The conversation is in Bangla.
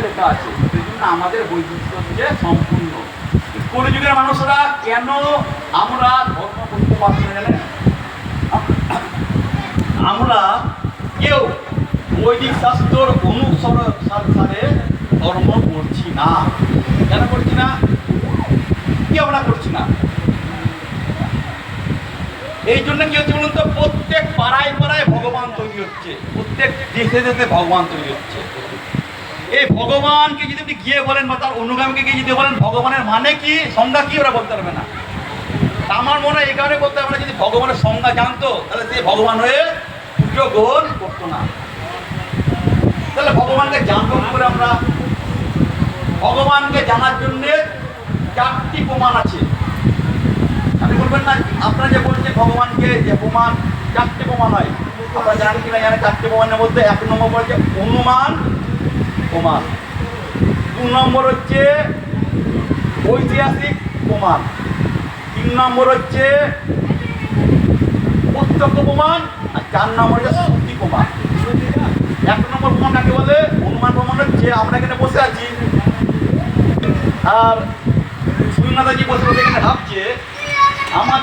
লেখা আছে, সেই জন্য আমাদের বৈশিষ্ট্য হচ্ছে সম্পূর্ণ। কলিযুগের মানুষরা কেন আমরা ধর্ম করতে পারছি না জানেন? আমরা কেউ বৈদিক শাস্ত্র অনুসারে ধর্ম করছি না। কেন করছি না? কি আমরা করছি না? এই জন্য কি হচ্ছে বলুন তো, প্রত্যেক পাড়ায় পাড়ায় ভগবান তৈরি হচ্ছে, প্রত্যেক দেশে দেশে ভগবান তৈরি হচ্ছে। এই ভগবানকে যদি আপনি গিয়ে বলেন বা তার অনুগামীকে গিয়ে যদি বলেন ভগবানের মানে কি, সংজ্ঞা কি, ওরা বলতে পারবে না। আমার মনে হয় এই কারণে বলতে পারবে না, যদি ভগবানের সংজ্ঞা জানতো তাহলে সে ভগবান হয়ে পুজো গ্রহণ করতো না। তাহলে ভগবানকে জানবো কি করে আমরা? ভগবানকে জানার জন্য 4টি প্রমাণ আছে। আপনি বলবেন না, আপনারা যে বলছেন ভগবানকে যে প্রমাণ, 4টি প্রমাণ হয়। আপনারা জানেন কিনা জানেন? 4টি প্রমাণের মধ্যে 1 নম্বর বলছে অনুমান প্রমাণ, 2 নম্বর হচ্ছে ঐতিহাসিক প্রমাণ, 3 নম্বর হচ্ছে প্রত্যক্ষ প্রমাণ, আর 4 নম্বর হচ্ছে শ্রুতি প্রমাণ। 1 নম্বর প্রমাণ কাকে বলে? অনুমান প্রমাণ হচ্ছে আমরা এখানে বসে আছি আর সুনীলনাথাজি বসে বসে এখানে ভাবছে আমার